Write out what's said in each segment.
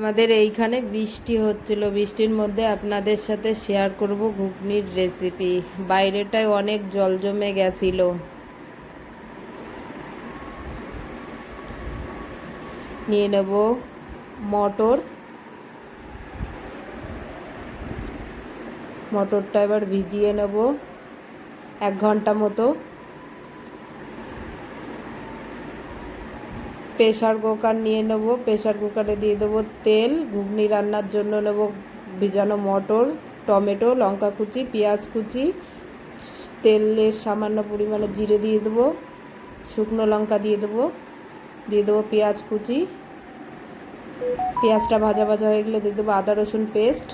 আমাদের এইখানে বৃষ্টি হচ্ছিল, বৃষ্টির মধ্যে আপনাদের সাথে শেয়ার করব ঘুগনির রেসিপি। বাইরেটায় অনেক জল জমে গেছিল। নিয়ে নেব মটর। মটরটা এবার ভিজিয়ে নেব 1 ঘন্টা মতো। প্রেসার কুকার নিয়ে নেব, প্রেসার কুকারে দিয়ে দেবো তেল। ঘুগনি রান্নার জন্য নেব ভিজানো মটর, টমেটো, লঙ্কা কুচি, পেঁয়াজ কুচি। তেলের সামান্য পরিমাণে জিরে দিয়ে দেবো, শুকনো লঙ্কা দিয়ে দেবো পেঁয়াজ কুচি। পেঁয়াজটা ভাজা ভাজা হয়ে গেলে দিয়ে দেবো আদা রসুন পেস্ট,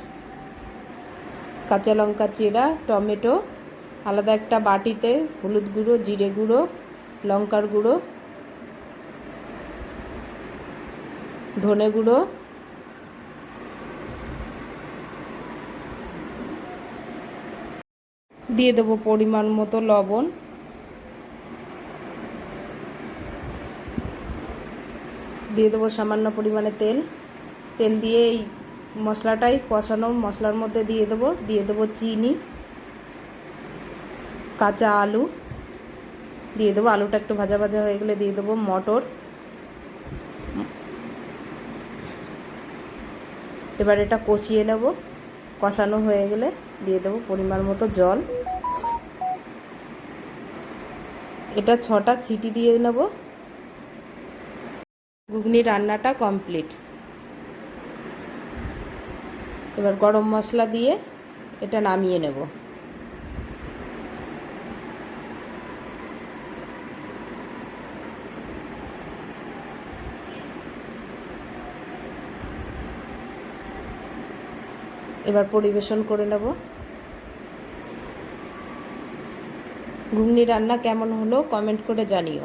কাঁচা লঙ্কা চেরা, টমেটো। আলাদা একটা বাটিতে হলুদ গুঁড়ো, জিরে গুঁড়ো, লঙ্কার গুঁড়ো, ধনে গুঁড়ো, দিয়ে দেবো পরিমাণ মতো লবণ। দিয়ে দেবো সামান্য পরিমাণে তেল। তেল দিয়ে এই মশলাটাই কষানো, মশলার মধ্যে দিয়ে দেবো চিনি, কাঁচা আলু দিয়ে দেবো। আলুটা একটু ভাজা ভাজা হয়ে গেলে দিয়ে দেবো মটর। এবার এটা কষিয়ে নেব। কষানো হয়ে গেলে দিয়ে দেবো পরিমাণ মতো জল। এটা 6টা সিটি দিয়ে নেব। ঘুগনি রান্নাটা কমপ্লিট। এবার গরম মশলা দিয়ে এটা নামিয়ে নেব। এবার পরিবেশন করে নেব। ঘুগনি রান্না কেমন হলো কমেন্ট করে জানিও।